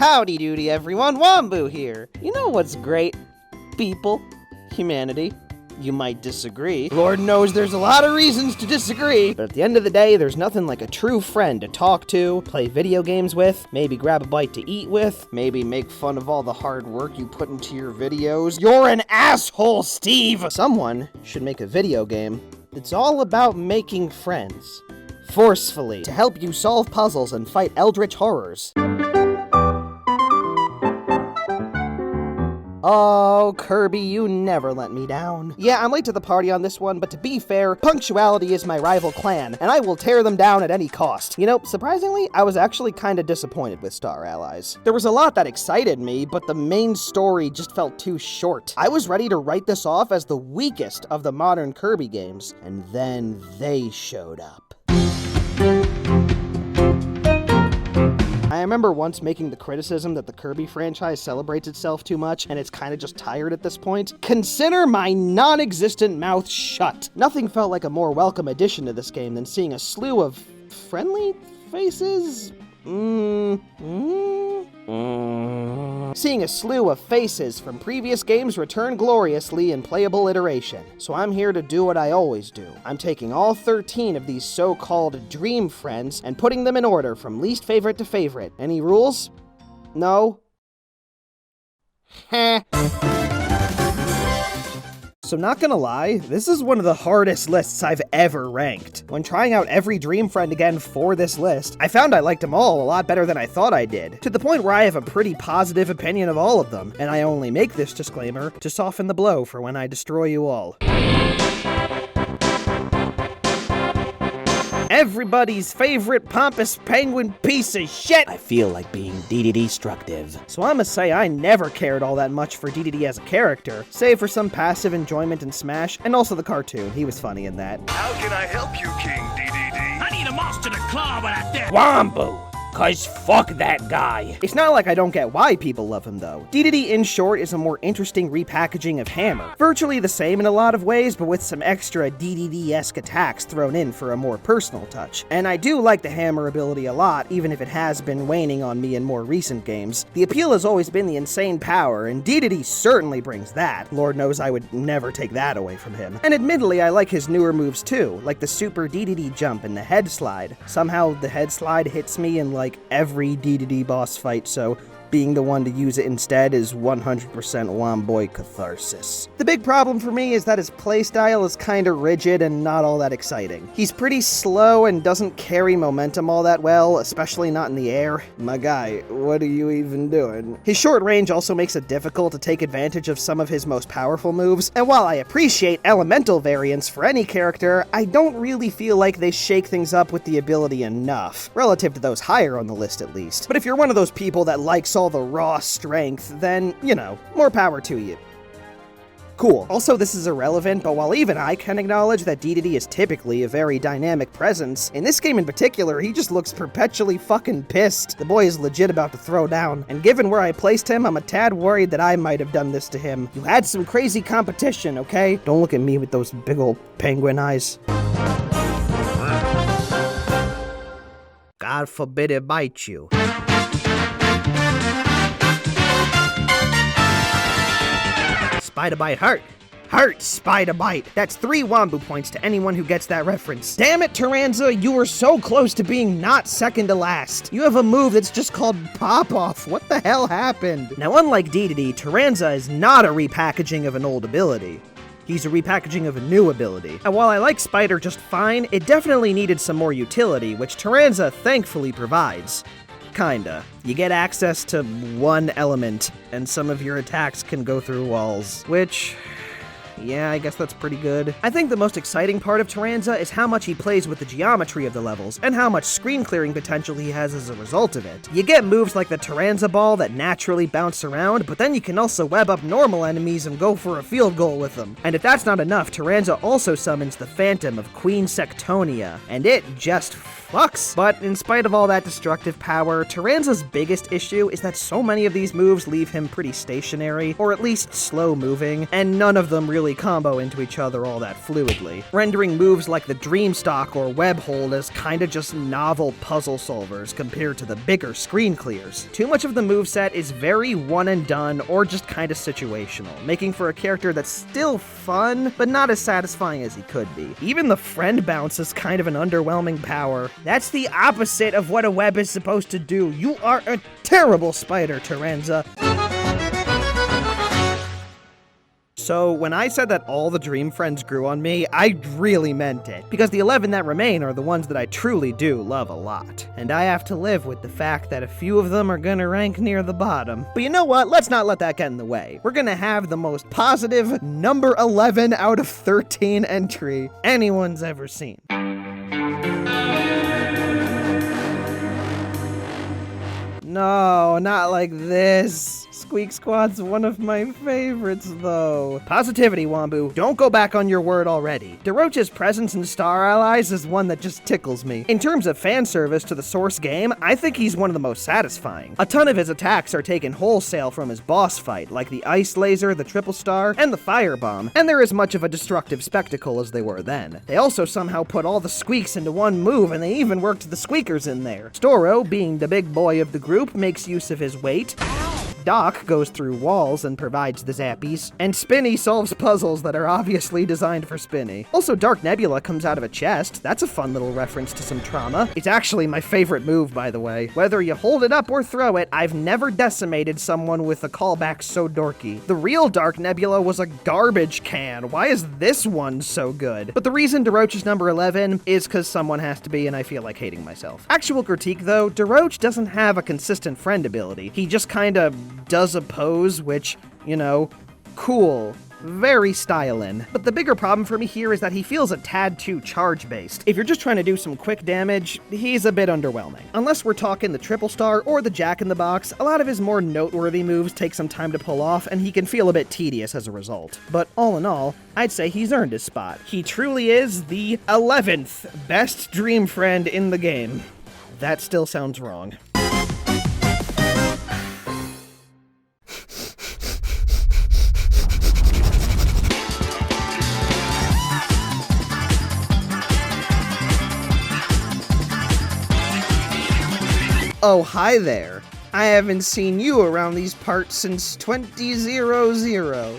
Howdy doody everyone, Wombu here. You know what's great? People. Humanity. You might disagree. Lord knows there's a lot of reasons to disagree. But at the end of the day, there's nothing like a true friend to talk to, play video games with, maybe grab a bite to eat with, maybe make fun of all the hard work you put into your videos. You're an asshole, Steve! Someone should make a video game that's all about making friends. Forcefully, to help you solve puzzles and fight eldritch horrors. Oh, Kirby, you never let me down. Yeah, I'm late to the party on this one, but to be fair, punctuality is my rival clan, and I will tear them down at any cost. You know, surprisingly, I was actually kinda disappointed with Star Allies. There was a lot that excited me, but the main story just felt too short. I was ready to write this off as the weakest of the modern Kirby games, and then they showed up. I remember once making the criticism that the Kirby franchise celebrates itself too much, and it's kinda just tired at this point. Consider my non-existent mouth shut. Nothing felt like a more welcome addition to this game than seeing a slew of friendly faces? Seeing a slew of faces from previous games return gloriously in playable iteration. So I'm here to do what I always do. I'm taking all 13 of these so-called dream friends and putting them in order from least favorite to favorite. Any rules? No? Heh. So not gonna lie, this is one of the hardest lists I've ever ranked. When trying out every Dream Friend again for this list, I found I liked them all a lot better than I thought I did, to the point where I have a pretty positive opinion of all of them, and I only make this disclaimer to soften the blow for when I destroy you all. Everybody's favorite pompous penguin piece of shit! I feel like being DDD-structive. So I'ma say I never cared all that much for DDD as a character, save for some passive enjoyment in Smash, and also the cartoon. He was funny in that. How can I help you, King DDD? I need a monster to claw with that death. Wombu! 'Cause fuck that guy. It's not like I don't get why people love him, though. DDD, in short, is a more interesting repackaging of Hammer. Virtually the same in a lot of ways, but with some extra DDD-esque attacks thrown in for a more personal touch. And I do like the Hammer ability a lot, even if it has been waning on me in more recent games. The appeal has always been the insane power, and DDD certainly brings that. Lord knows I would never take that away from him. And admittedly, I like his newer moves too, like the Super DDD jump and the head slide. Somehow, the head slide hits me in like every DDD boss fight, so being the one to use it instead is 100% Womboy catharsis. The big problem for me is that his playstyle is kinda rigid and not all that exciting. He's pretty slow and doesn't carry momentum all that well, especially not in the air. My guy, what are you even doing? His short range also makes it difficult to take advantage of some of his most powerful moves, and while I appreciate elemental variants for any character, I don't really feel like they shake things up with the ability enough, relative to those higher on the list at least. But if you're one of those people that likes all the raw strength, then, you know, more power to you. Cool. Also, this is irrelevant, but while even I can acknowledge that DDD is typically a very dynamic presence, in this game in particular, he just looks perpetually fucking pissed. The boy is legit about to throw down, and given where I placed him, I'm a tad worried that I might have done this to him. You had some crazy competition, okay? Don't look at me with those big old penguin eyes. God forbid it bite you. Spider bite hurt. Hurt, spider bite. That's 3 Wombu points to anyone who gets that reference. Damn it, Taranza, you were so close to being not second to last. You have a move that's just called Pop-Off. What the hell happened? Now, unlike DDD, Taranza is not a repackaging of an old ability. He's a repackaging of a new ability. And while I like Spider just fine, it definitely needed some more utility, which Taranza thankfully provides. Kinda. You get access to one element, and some of your attacks can go through walls, which... yeah, I guess that's pretty good. I think the most exciting part of Taranza is how much he plays with the geometry of the levels, and how much screen clearing potential he has as a result of it. You get moves like the Taranza ball that naturally bounce around, but then you can also web up normal enemies and go for a field goal with them. And if that's not enough, Taranza also summons the Phantom of Queen Sectonia, and it just fucks. But in spite of all that destructive power, Taranza's biggest issue is that so many of these moves leave him pretty stationary, or at least slow moving, and none of them really really combo into each other all that fluidly, rendering moves like the Dream Stalk or Web Hold as kinda just novel puzzle solvers compared to the bigger screen clears. Too much of the moveset is very one and done or just kinda situational, making for a character that's still fun, but not as satisfying as he could be. Even the friend bounce is kind of an underwhelming power. That's the opposite of what a web is supposed to do. You are a terrible spider, Terenza. So when I said that all the Dream Friends grew on me, I really meant it, because the 11 that remain are the ones that I truly do love a lot. And I have to live with the fact that a few of them are gonna rank near the bottom. But you know what? Let's not let that get in the way. We're gonna have the most positive number 11 out of 13 entry anyone's ever seen. No, not like this. Squeak Squad's one of my favorites, though. Positivity, Wombu. Don't go back on your word already. DeRoach's presence in Star Allies is one that just tickles me. In terms of fan service to the source game, I think he's one of the most satisfying. A ton of his attacks are taken wholesale from his boss fight, like the Ice Laser, the Triple Star, and the Firebomb, and they're as much of a destructive spectacle as they were then. They also somehow put all the squeaks into one move, and they even worked the squeakers in there. Storo, being the big boy of the group, makes use of his weight. Doc goes through walls and provides the zappies, and Spinny solves puzzles that are obviously designed for Spinny. Also, Dark Nebula comes out of a chest. That's a fun little reference to some trauma. It's actually my favorite move, by the way. Whether you hold it up or throw it, I've never decimated someone with a callback so dorky. The real Dark Nebula was a garbage can. Why is this one so good? But the reason DeRoach is number 11 is because someone has to be, and I feel like hating myself. Actual critique, though, DeRoach doesn't have a consistent friend ability. He just kinda does a pose, which, you know, cool. Very stylin'. But the bigger problem for me here is that he feels a tad too charge-based. If you're just trying to do some quick damage, he's a bit underwhelming. Unless we're talking the Triple Star or the Jack-in-the-Box, a lot of his more noteworthy moves take some time to pull off, and he can feel a bit tedious as a result. But all in all, I'd say he's earned his spot. He truly is the 11th best Dream Friend in the game. That still sounds wrong. Oh, hi there. I haven't seen you around these parts since 2000.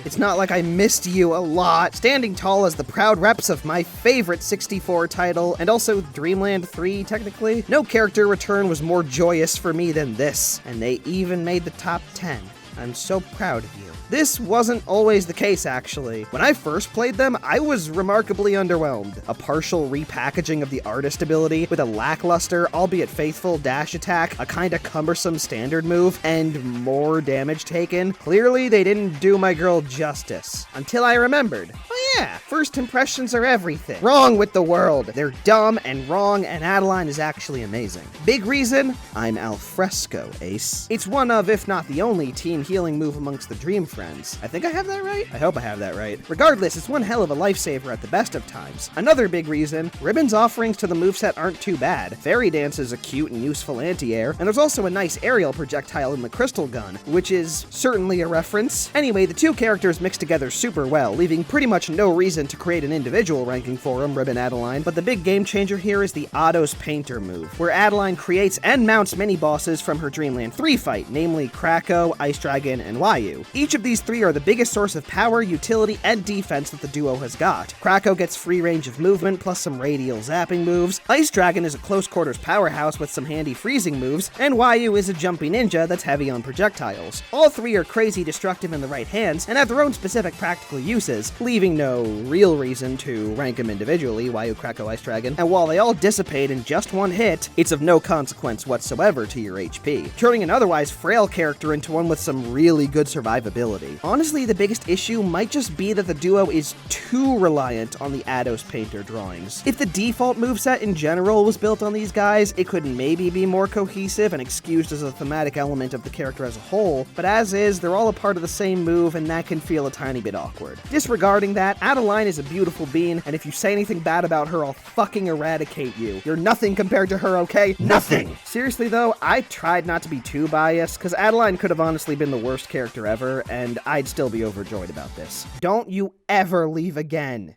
It's not like I missed you a lot. Standing tall as the proud reps of my favorite 64 title, and also Dreamland 3, technically. No character return was more joyous for me than this, and they even made the top 10. I'm so proud of you. This wasn't always the case, actually. When I first played them, I was remarkably underwhelmed. A partial repackaging of the artist ability with a lackluster, albeit faithful, dash attack, a kinda cumbersome standard move, and more damage taken. Clearly, they didn't do my girl justice. Until I remembered. Oh yeah, first impressions are everything. Wrong with the world. They're dumb and wrong, and Adeline is actually amazing. Big reason? I'm Alfresco, Ace. It's one of, if not the only, team healing move amongst the Dream Friends. I think I have that right? I hope I have that right. Regardless, it's one hell of a lifesaver at the best of times. Another big reason, Ribbon's offerings to the moveset aren't too bad. Fairy Dance is a cute and useful anti-air, and there's also a nice aerial projectile in the Crystal Gun, which is certainly a reference. Anyway, the two characters mix together super well, leaving pretty much no reason to create an individual ranking for them, Ribbon Adeline, but the big game changer here is the Otto's Painter move, where Adeline creates and mounts mini-bosses from her Dreamland 3 fight, namely Krako, Ice Dragon, and Wayu. Each of these three are the biggest source of power, utility, and defense that the duo has got. Krako gets free range of movement, plus some radial zapping moves. Ice Dragon is a close quarters powerhouse with some handy freezing moves, and Wayu is a jumpy ninja that's heavy on projectiles. All three are crazy destructive in the right hands, and have their own specific practical uses, leaving no real reason to rank them individually, Wayu, Krako, Ice Dragon, and while they all dissipate in just one hit, it's of no consequence whatsoever to your HP, turning an otherwise frail character into one with some really good survivability. Honestly, the biggest issue might just be that the duo is too reliant on the Ados Painter drawings. If the default moveset in general was built on these guys, it could maybe be more cohesive and excused as a thematic element of the character as a whole, but as is, they're all a part of the same move, and that can feel a tiny bit awkward. Disregarding that, Adeline is a beautiful being, and if you say anything bad about her, I'll fucking eradicate you. You're nothing compared to her, okay? Nothing. Seriously though, I tried not to be too biased, because Adeline could have honestly been the worst character ever, and I'd still be overjoyed about this. Don't you ever leave again.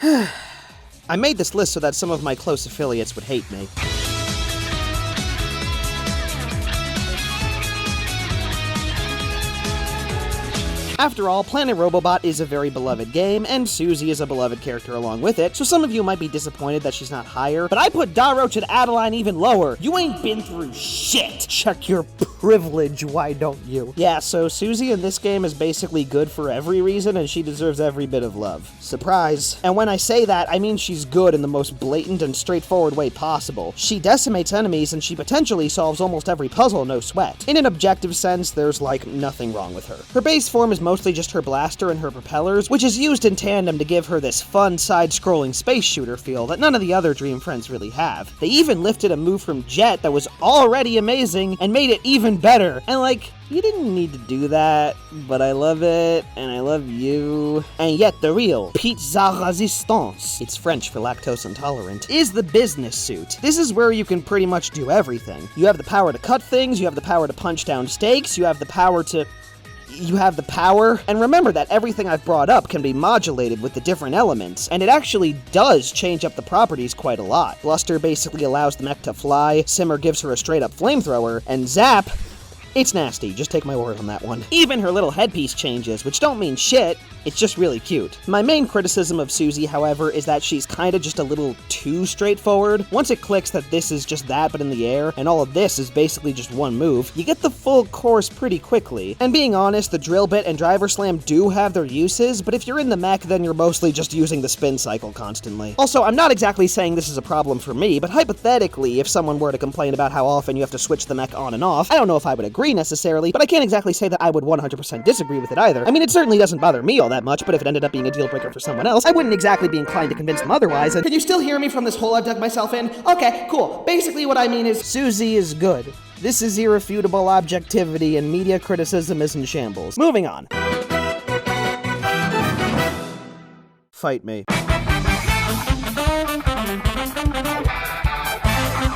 I made this list so that some of my close affiliates would hate me. After all, Planet Robobot is a very beloved game, and Susie is a beloved character along with it, so some of you might be disappointed that she's not higher, but I put Daroach and Adeline even lower. You ain't been through shit! Check your privilege, why don't you? Yeah, so Susie in this game is basically good for every reason, and she deserves every bit of love. Surprise. And when I say that, I mean she's good in the most blatant and straightforward way possible. She decimates enemies, and she potentially solves almost every puzzle, no sweat. In an objective sense, there's like nothing wrong with her. Her base form is mostly just her blaster and her propellers, which is used in tandem to give her this fun side-scrolling space shooter feel that none of the other Dream Friends really have. They even lifted a move from Jet that was already amazing and made it even better, and like, you didn't need to do that, but I love it, and I love you. And yet the real pizza résistance, it's French for lactose intolerant, is the business suit. This is where you can pretty much do everything. You have the power to cut things, you have the power to punch down stakes, you have the power, and remember that everything I've brought up can be modulated with the different elements, and it actually does change up the properties quite a lot. Bluster basically allows the mech to fly, Simmer gives her a straight-up flamethrower, and Zap, it's nasty, just take my word on that one. Even her little headpiece changes, which don't mean shit, it's just really cute. My main criticism of Susie, however, is that she's kinda just a little too straightforward. Once it clicks that this is just that but in the air, and all of this is basically just one move, you get the full course pretty quickly. And being honest, the drill bit and driver slam do have their uses, but if you're in the mech, then you're mostly just using the spin cycle constantly. Also, I'm not exactly saying this is a problem for me, but hypothetically, if someone were to complain about how often you have to switch the mech on and off, I don't know if I would agree necessarily, but I can't exactly say that I would 100% disagree with it either. I mean, it certainly doesn't bother me all that much, but if it ended up being a deal breaker for someone else, I wouldn't exactly be inclined to convince them otherwise, and can you still hear me from this hole I've dug myself in? Okay, cool. Basically what I mean is, Susie is good. This is irrefutable objectivity, and media criticism is in shambles. Moving on. Fight me.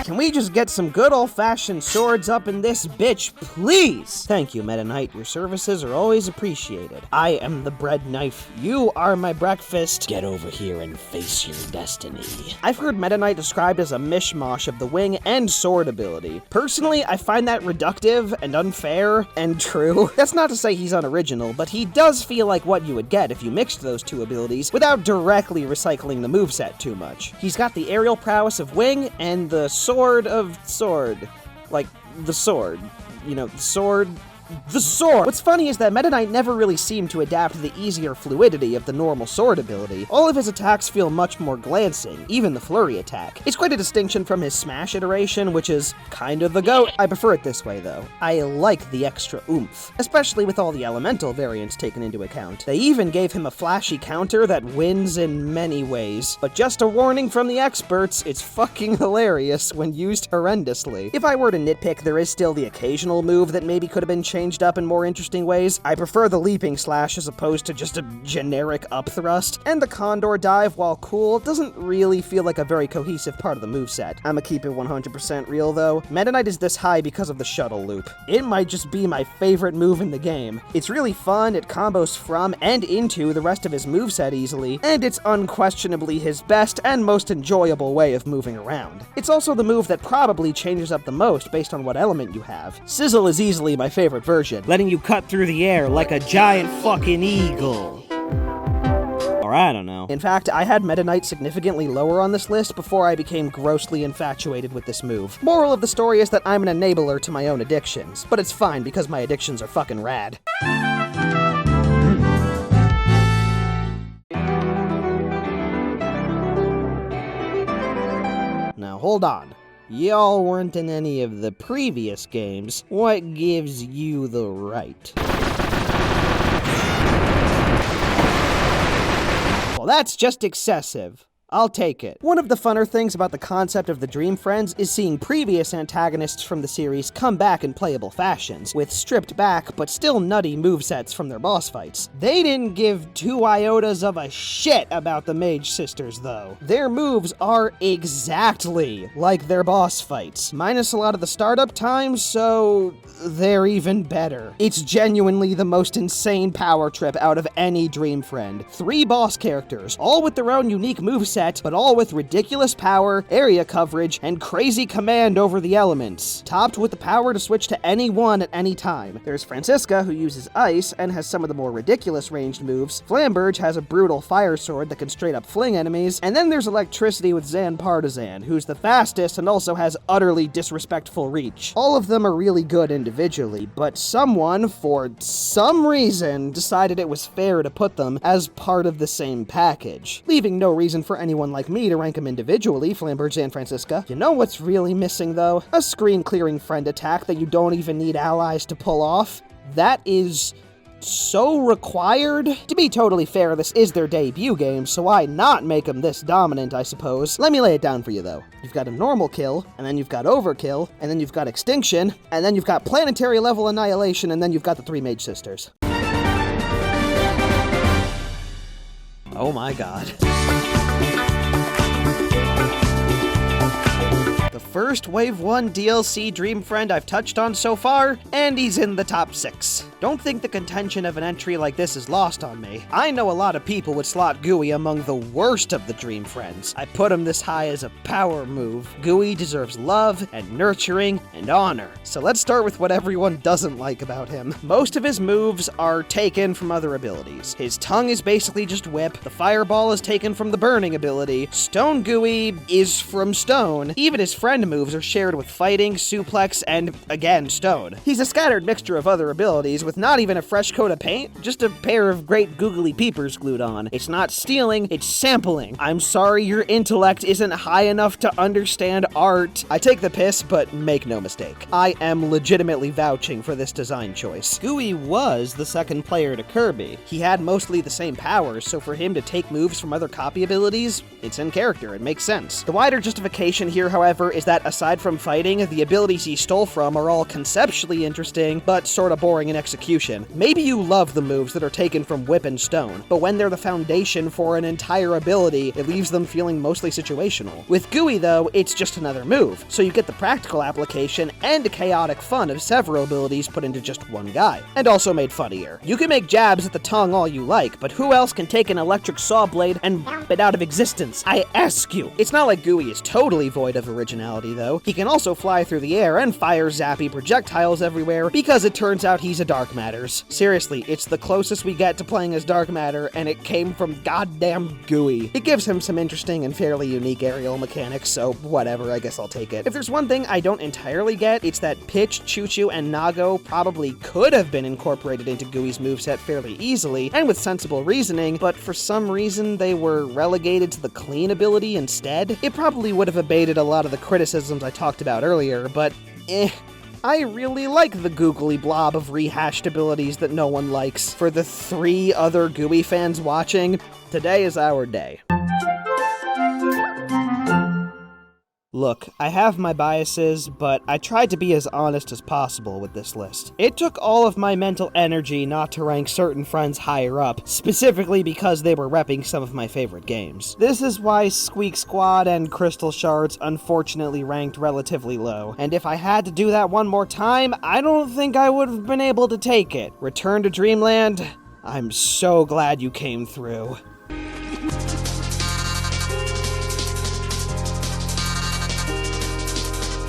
Can we just get some good old-fashioned swords up in this bitch, please? Thank you, Meta Knight. Your services are always appreciated. I am the bread knife. You are my breakfast. Get over here and face your destiny. I've heard Meta Knight described as a mishmash of the wing and sword ability. Personally, I find that reductive and unfair and true. That's not to say he's unoriginal, but he does feel like what you would get if you mixed those two abilities without directly recycling the moveset too much. He's got the aerial prowess of wing and the sword of sword. Like, the sword. You know, the sword! What's funny is that Meta Knight never really seemed to adapt to the easier fluidity of the normal sword ability. All of his attacks feel much more glancing, even the flurry attack. It's quite a distinction from his smash iteration, which is kind of the GOAT. I prefer it this way, though. I like the extra oomph, especially with all the elemental variants taken into account. They even gave him a flashy counter that wins in many ways. But just a warning from the experts, it's fucking hilarious when used horrendously. If I were to nitpick, there is still the occasional move that maybe could have been changed up in more interesting ways. I prefer the leaping slash as opposed to just a generic up thrust, and the condor dive, while cool, doesn't really feel like a very cohesive part of the moveset. I'ma keep it 100% real though. Meta Knight is this high because of the shuttle loop. It might just be my favorite move in the game. It's really fun, it combos from and into the rest of his moveset easily, and it's unquestionably his best and most enjoyable way of moving around. It's also the move that probably changes up the most based on what element you have. Sizzle is easily my favorite version, letting you cut through the air like a giant fucking eagle. Or I don't know. In fact, I had Meta Knight significantly lower on this list before I became grossly infatuated with this move. Moral of the story is that I'm an enabler to my own addictions, but it's fine because my addictions are fucking rad. Now hold on. Y'all weren't in any of the previous games. What gives you the right? Well, that's just excessive. I'll take it. One of the funner things about the concept of the Dream Friends is seeing previous antagonists from the series come back in playable fashions, with stripped back but still nutty movesets from their boss fights. They didn't give 2 iotas of a shit about the Mage Sisters, though. Their moves are exactly like their boss fights, minus a lot of the startup times, so they're even better. It's genuinely the most insane power trip out of any Dream Friend. 3 boss characters, all with their own unique moveset, but all with ridiculous power, area coverage, and crazy command over the elements, topped with the power to switch to any one at any time. There's Francisca, who uses ice and has some of the more ridiculous ranged moves. Flamberge has a brutal fire sword that can straight up fling enemies, and then there's electricity with Zan Partizan, who's the fastest and also has utterly disrespectful reach. All of them are really good individually, but someone, for some reason, decided it was fair to put them as part of the same package, leaving no reason for anyone like me to rank them individually, Flamberge and Francisca. You know what's really missing, though? A screen-clearing friend attack that you don't even need allies to pull off. That is so required. To be totally fair, this is their debut game, so why not make them this dominant, I suppose? Let me lay it down for you, though. You've got a normal kill, and then you've got overkill, and then you've got extinction, and then you've got planetary level annihilation, and then you've got the 3 Mage Sisters. Oh my god. The first Wave 1 DLC Dream Friend I've touched on so far, and he's in the top 6. Don't think the contention of an entry like this is lost on me. I know a lot of people would slot Gooey among the worst of the Dream Friends. I put him this high as a power move. Gooey deserves love and nurturing and honor. So let's start with what everyone doesn't like about him. Most of his moves are taken from other abilities. His tongue is basically just whip, the fireball is taken from the burning ability, Stone Gooey is from stone, even his friend moves are shared with fighting, suplex, and, again, stone. He's a scattered mixture of other abilities with not even a fresh coat of paint, just a pair of great googly peepers glued on. It's not stealing, it's sampling. I'm sorry your intellect isn't high enough to understand art. I take the piss, but make no mistake. I am legitimately vouching for this design choice. Gooey was the second player to Kirby. He had mostly the same powers, so for him to take moves from other copy abilities, it's in character, it makes sense. The wider justification here, however, is that aside from fighting, the abilities he stole from are all conceptually interesting, but sorta boring in execution. Maybe you love the moves that are taken from whip and stone, but when they're the foundation for an entire ability, it leaves them feeling mostly situational. With Gooey, though, it's just another move, so you get the practical application and chaotic fun of several abilities put into just one guy, and also made funnier. You can make jabs at the tongue all you like, but who else can take an electric saw blade and it out of existence? I ask you. It's not like Gooey is totally void of originality, though. He can also fly through the air and fire zappy projectiles everywhere, because it turns out he's a Dark Matters. Seriously, it's the closest we get to playing as Dark Matter, and it came from goddamn Gooey. It gives him some interesting and fairly unique aerial mechanics, so whatever, I guess I'll take it. If there's one thing I don't entirely get, it's that Pitch, Choo-Choo, and Nago probably could have been incorporated into Gooey's moveset fairly easily, and with sensible reasoning, but for some reason they were relegated to the clean ability instead. It probably would have abated a lot of the criticisms I talked about earlier, but I really like the googly blob of rehashed abilities that no one likes. For the 3 other Gooey fans watching, today is our day. Look, I have my biases, but I tried to be as honest as possible with this list. It took all of my mental energy not to rank certain friends higher up, specifically because they were repping some of my favorite games. This is why Squeak Squad and Crystal Shards unfortunately ranked relatively low, and if I had to do that one more time, I don't think I would have been able to take it. Return to Dreamland? I'm so glad you came through.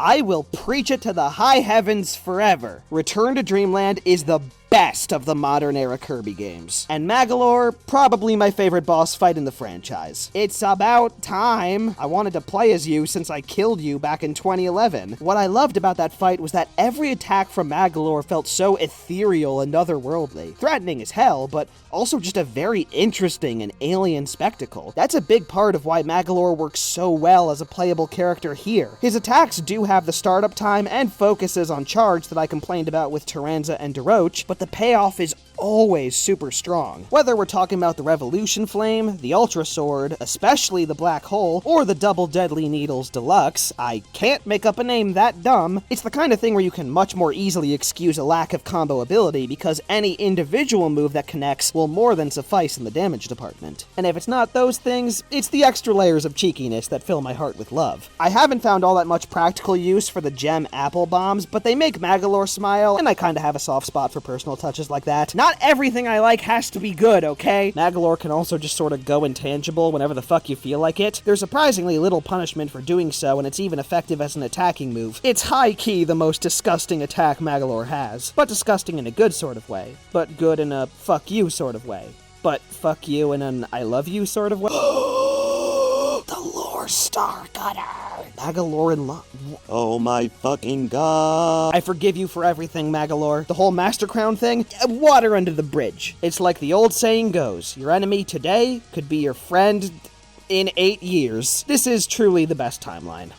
I will preach it to the high heavens forever. Return to Dreamland is the best of the modern era Kirby games. And Magolor, probably my favorite boss fight in the franchise. It's about time. I wanted to play as you since I killed you back in 2011. What I loved about that fight was that every attack from Magolor felt so ethereal and otherworldly. Threatening as hell, but also just a very interesting and alien spectacle. That's a big part of why Magolor works so well as a playable character here. His attacks do have the startup time and focuses on charge that I complained about with Tyranza and DeRoach, but the payoff is always super strong. Whether we're talking about the Revolution Flame, the Ultra Sword, especially the Black Hole, or the Double Deadly Needles Deluxe, I can't make up a name that dumb. It's the kind of thing where you can much more easily excuse a lack of combo ability because any individual move that connects will more than suffice in the damage department. And if it's not those things, it's the extra layers of cheekiness that fill my heart with love. I haven't found all that much practical use for the gem apple bombs, but they make Magolor smile, and I kinda have a soft spot for personal touches like that. Not everything I like has to be good, okay? Magolor can also just sort of go intangible whenever the fuck you feel like it. There's surprisingly little punishment for doing so, and it's even effective as an attacking move. It's high-key the most disgusting attack Magolor has, but disgusting in a good sort of way. But good in a fuck you sort of way. But fuck you in an I love you sort of way. The Lore Star Cutter! Magolor in love. Oh my fucking god. I forgive you for everything, Magolor. The whole Master Crown thing? Water under the bridge. It's like the old saying goes, your enemy today could be your friend in 8 years. This is truly the best timeline.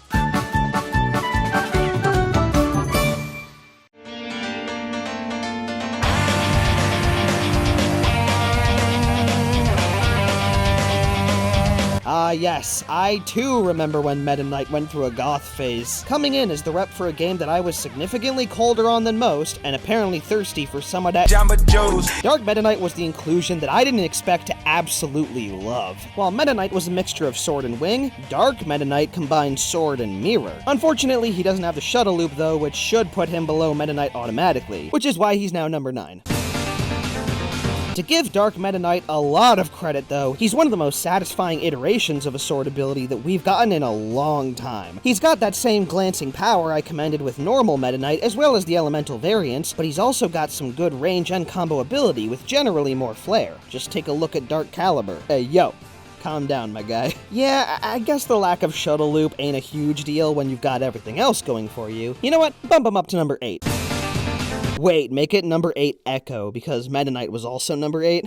Yes, I too remember when Meta Knight went through a goth phase, coming in as the rep for a game that I was significantly colder on than most, and apparently thirsty for some of that Jamba Joe's. Dark Meta Knight was the inclusion that I didn't expect to absolutely love. While Meta Knight was a mixture of sword and wing, Dark Meta Knight combined sword and mirror. Unfortunately, he doesn't have the shuttle loop though, which should put him below Meta Knight automatically, which is why he's now number 9. To give Dark Meta Knight a lot of credit though, he's one of the most satisfying iterations of a sword ability that we've gotten in a long time. He's got that same glancing power I commended with normal Meta Knight as well as the elemental variants, but he's also got some good range and combo ability with generally more flair. Just take a look at Dark Caliber. Hey yo, calm down my guy. Yeah, I guess the lack of shuttle loop ain't a huge deal when you've got everything else going for you. You know what? Bump him up to number 8. Wait, make it number 8 Echo, because Meta Knight was also number 8.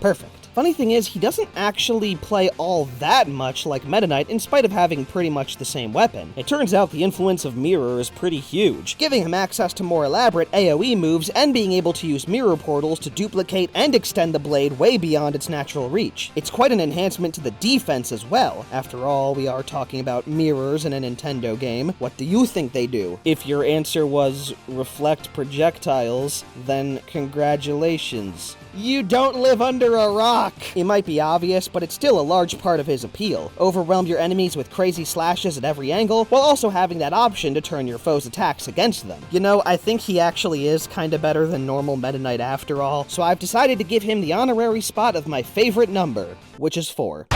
Perfect. Funny thing is, he doesn't actually play all that much like Meta Knight in spite of having pretty much the same weapon. It turns out the influence of Mirror is pretty huge, giving him access to more elaborate AoE moves and being able to use mirror portals to duplicate and extend the blade way beyond its natural reach. It's quite an enhancement to the defense as well. After all, we are talking about mirrors in a Nintendo game. What do you think they do? If your answer was reflect projectiles, then congratulations. You don't live under a rock! It might be obvious, but it's still a large part of his appeal. Overwhelm your enemies with crazy slashes at every angle, while also having that option to turn your foe's attacks against them. You know, I think he actually is kinda better than normal Meta Knight after all, so I've decided to give him the honorary spot of my favorite number, which is 4.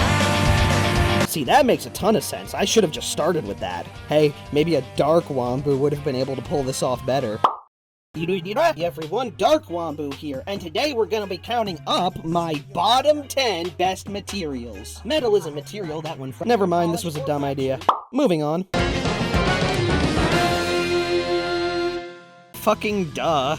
See, that makes a ton of sense. I should have just started with that. Hey, maybe a Dark Wombu would have been able to pull this off better. Hey everyone, Dark Wombu here, and today we're gonna be counting up my bottom 10 best materials. Metal is a material that one Never mind, this was a dumb idea. Moving on. Fucking duh.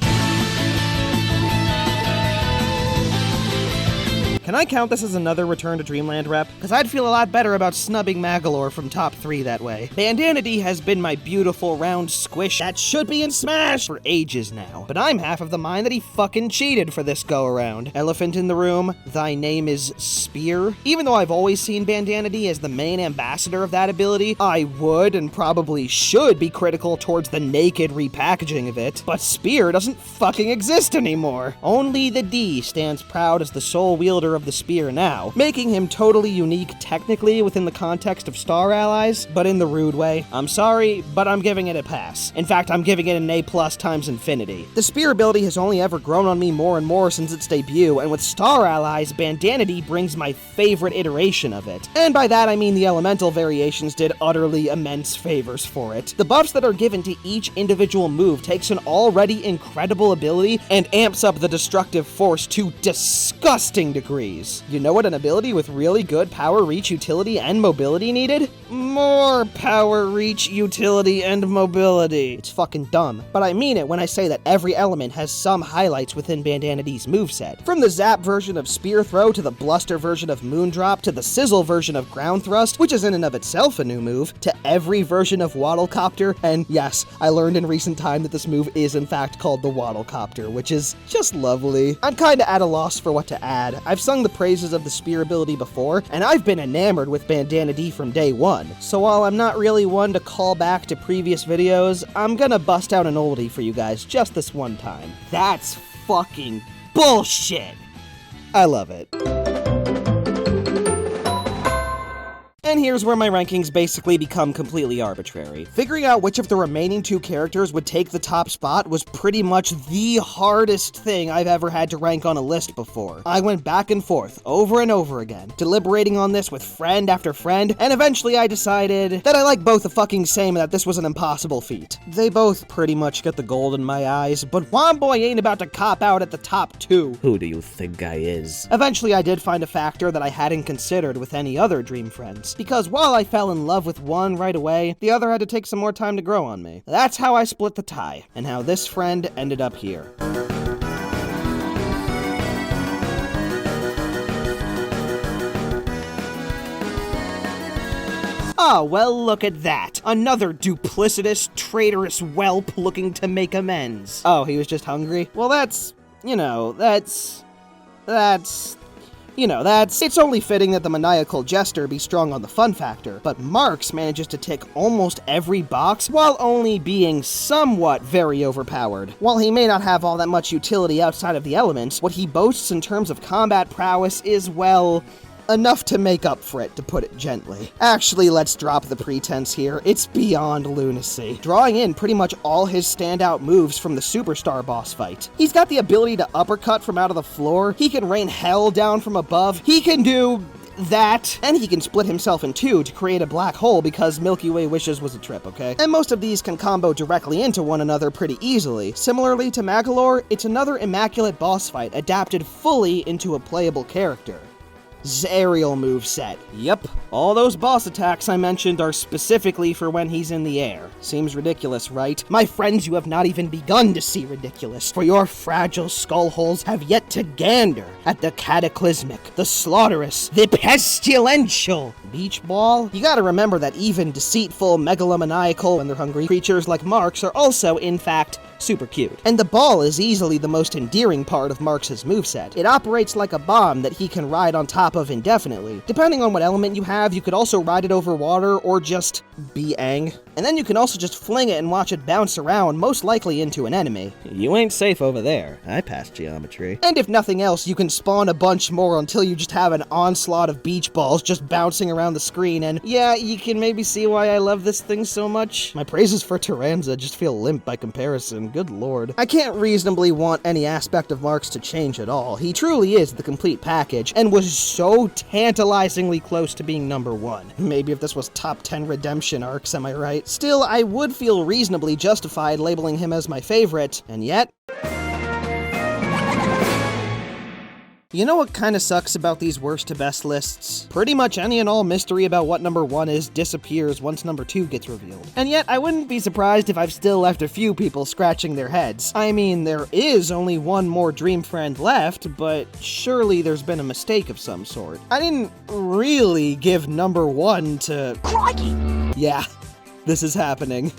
Can I count this as another Return to Dreamland rep? Because I'd feel a lot better about snubbing Magolor from top 3 that way. Bandanity has been my beautiful round squish that should be in Smash for ages now. But I'm half of the mind that he fucking cheated for this go-around. Elephant in the room, thy name is Spear. Even though I've always seen Bandanity as the main ambassador of that ability, I would and probably should be critical towards the naked repackaging of it. But Spear doesn't fucking exist anymore. Only the D stands proud as the sole wielder of the spear now, making him totally unique technically within the context of Star Allies, but in the rude way. I'm sorry, but I'm giving it a pass. In fact, I'm giving it an A+ times infinity. The spear ability has only ever grown on me more and more since its debut, and with Star Allies, Bandanity brings my favorite iteration of it. And by that I mean the elemental variations did utterly immense favors for it. The buffs that are given to each individual move takes an already incredible ability and amps up the destructive force to disgusting degrees. freeze. You know what an ability with really good power, reach, utility, and mobility needed? More power, reach, utility, and mobility. It's fucking dumb. But I mean it when I say that every element has some highlights within Bandana D's moveset. From the zap version of spear throw, to the bluster version of moondrop, to the sizzle version of ground thrust, which is in and of itself a new move, to every version of waddlecopter, and yes, I learned in recent time that this move is in fact called the waddlecopter, which is just lovely. I'm kinda at a loss for what to add. I've sung the praises of the spear ability before, and I've been enamored with Bandana D from day one. So while I'm not really one to call back to previous videos, I'm gonna bust out an oldie for you guys just this one time. That's fucking bullshit! I love it. And here's where my rankings basically become completely arbitrary. Figuring out which of the remaining two characters would take the top spot was pretty much the hardest thing I've ever had to rank on a list before. I went back and forth, over and over again, deliberating on this with friend after friend, and eventually I decided that I like both the fucking same and that this was an impossible feat. They both pretty much get the gold in my eyes, but Womboy ain't about to cop out at the top two. Who do you think I is? Eventually I did find a factor that I hadn't considered with any other Dream Friends, because while I fell in love with one right away, the other had to take some more time to grow on me. That's how I split the tie, and how this friend ended up here. Oh, well, look at that. Another duplicitous, traitorous whelp looking to make amends. Oh, he was just hungry? Well, it's only fitting that the maniacal jester be strong on the fun factor, but Marks manages to tick almost every box while only being somewhat very overpowered. While he may not have all that much utility outside of the elements, what he boasts in terms of combat prowess is, well, enough to make up for it, to put it gently. Actually, let's drop the pretense here. It's beyond lunacy. Drawing in pretty much all his standout moves from the Superstar boss fight. He's got the ability to uppercut from out of the floor, he can rain hell down from above, he can do that, and he can split himself in two to create a black hole because Milky Way Wishes was a trip, okay? And most of these can combo directly into one another pretty easily. Similarly to Magolor, it's another immaculate boss fight adapted fully into a playable character. Aerial moveset. Yep, all those boss attacks I mentioned are specifically for when he's in the air. Seems ridiculous, right? My friends, you have not even begun to see ridiculous, for your fragile skull holes have yet to gander at the cataclysmic, the slaughterous, the pestilential beach ball. You gotta remember that even deceitful, megalomaniacal, when they're hungry, creatures like Marks are also, in fact, super cute. And the ball is easily the most endearing part of Marks' moveset. It operates like a bomb that he can ride on top of indefinitely. Depending on what element you have, you could also ride it over water or just be Aang. And then you can also just fling it and watch it bounce around, most likely into an enemy. You ain't safe over there. I passed geometry. And if nothing else, you can spawn a bunch more until you just have an onslaught of beach balls just bouncing around the screen, and yeah, you can maybe see why I love this thing so much. My praises for Tyranza just feel limp by comparison. Good lord. I can't reasonably want any aspect of Marks to change at all. He truly is the complete package, and was so tantalizingly close to being number one. Maybe if this was top 10 redemption arcs, am I right? Still, I would feel reasonably justified labeling him as my favorite, and yet... You know what kinda sucks about these worst to best lists? Pretty much any and all mystery about what number 1 is disappears once number 2 gets revealed. And yet, I wouldn't be surprised if I've still left a few people scratching their heads. I mean, there is only one more Dream Friend left, but surely there's been a mistake of some sort. I didn't really give number 1 to... Crikey! Yeah, this is happening.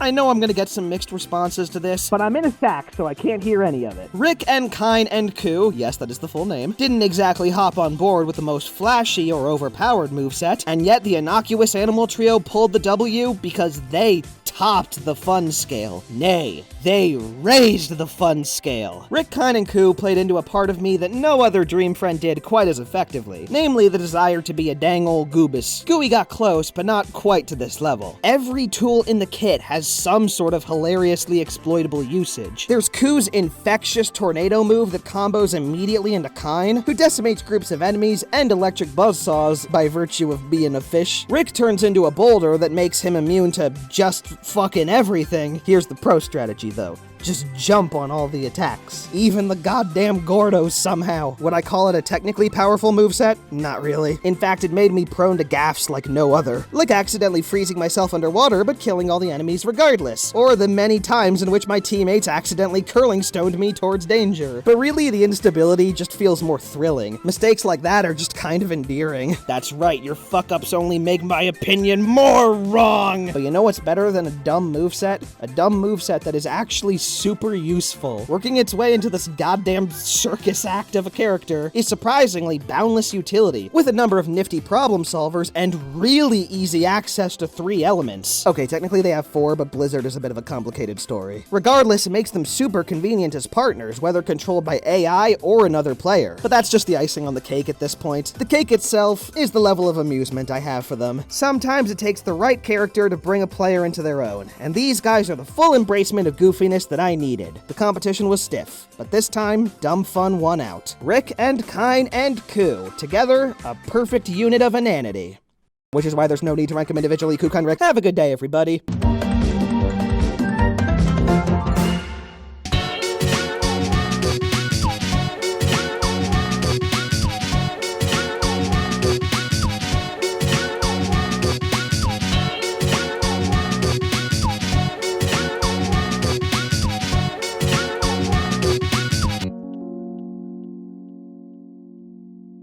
I know I'm gonna get some mixed responses to this, but I'm in a sack, so I can't hear any of it. Rick and Kine and Ku, yes, that is the full name, didn't exactly hop on board with the most flashy or overpowered moveset, and yet the innocuous animal trio pulled the W because they topped the fun scale. Nay, they raised the fun scale. Rick, Kine, and Ku played into a part of me that no other Dream Friend did quite as effectively, namely the desire to be a dang old goobus. Gooey got close, but not quite to this level. Every tool in the kit has some sort of hilariously exploitable usage. There's Ku's infectious tornado move that combos immediately into Kine, who decimates groups of enemies and electric buzzsaws by virtue of being a fish. Rick turns into a boulder that makes him immune to just fucking everything. Here's the pro strategy, though. Just jump on all the attacks. Even the goddamn Gordos somehow. Would I call it a technically powerful moveset? Not really. In fact, it made me prone to gaffes like no other. Like accidentally freezing myself underwater but killing all the enemies regardless. Or the many times in which my teammates accidentally curling stoned me towards danger. But really, the instability just feels more thrilling. Mistakes like that are just kind of endearing. That's right, your fuck-ups only make my opinion more wrong! But you know what's better than a dumb moveset? A dumb moveset that is actually super useful. Working its way into this goddamn circus act of a character is surprisingly boundless utility, with a number of nifty problem solvers and really easy access to 3 elements. Okay, technically they have 4, but Blizzard is a bit of a complicated story. Regardless, it makes them super convenient as partners, whether controlled by AI or another player. But that's just the icing on the cake at this point. The cake itself is the level of amusement I have for them. Sometimes it takes the right character to bring a player into their own, and these guys are the full embracement of goofiness that I needed. The competition was stiff, but this time, dumb fun won out. Rick and Kine and Ku, together, a perfect unit of inanity. Which is why there's no need to rank them individually, Ku, Kine, Rick. Have a good day, everybody.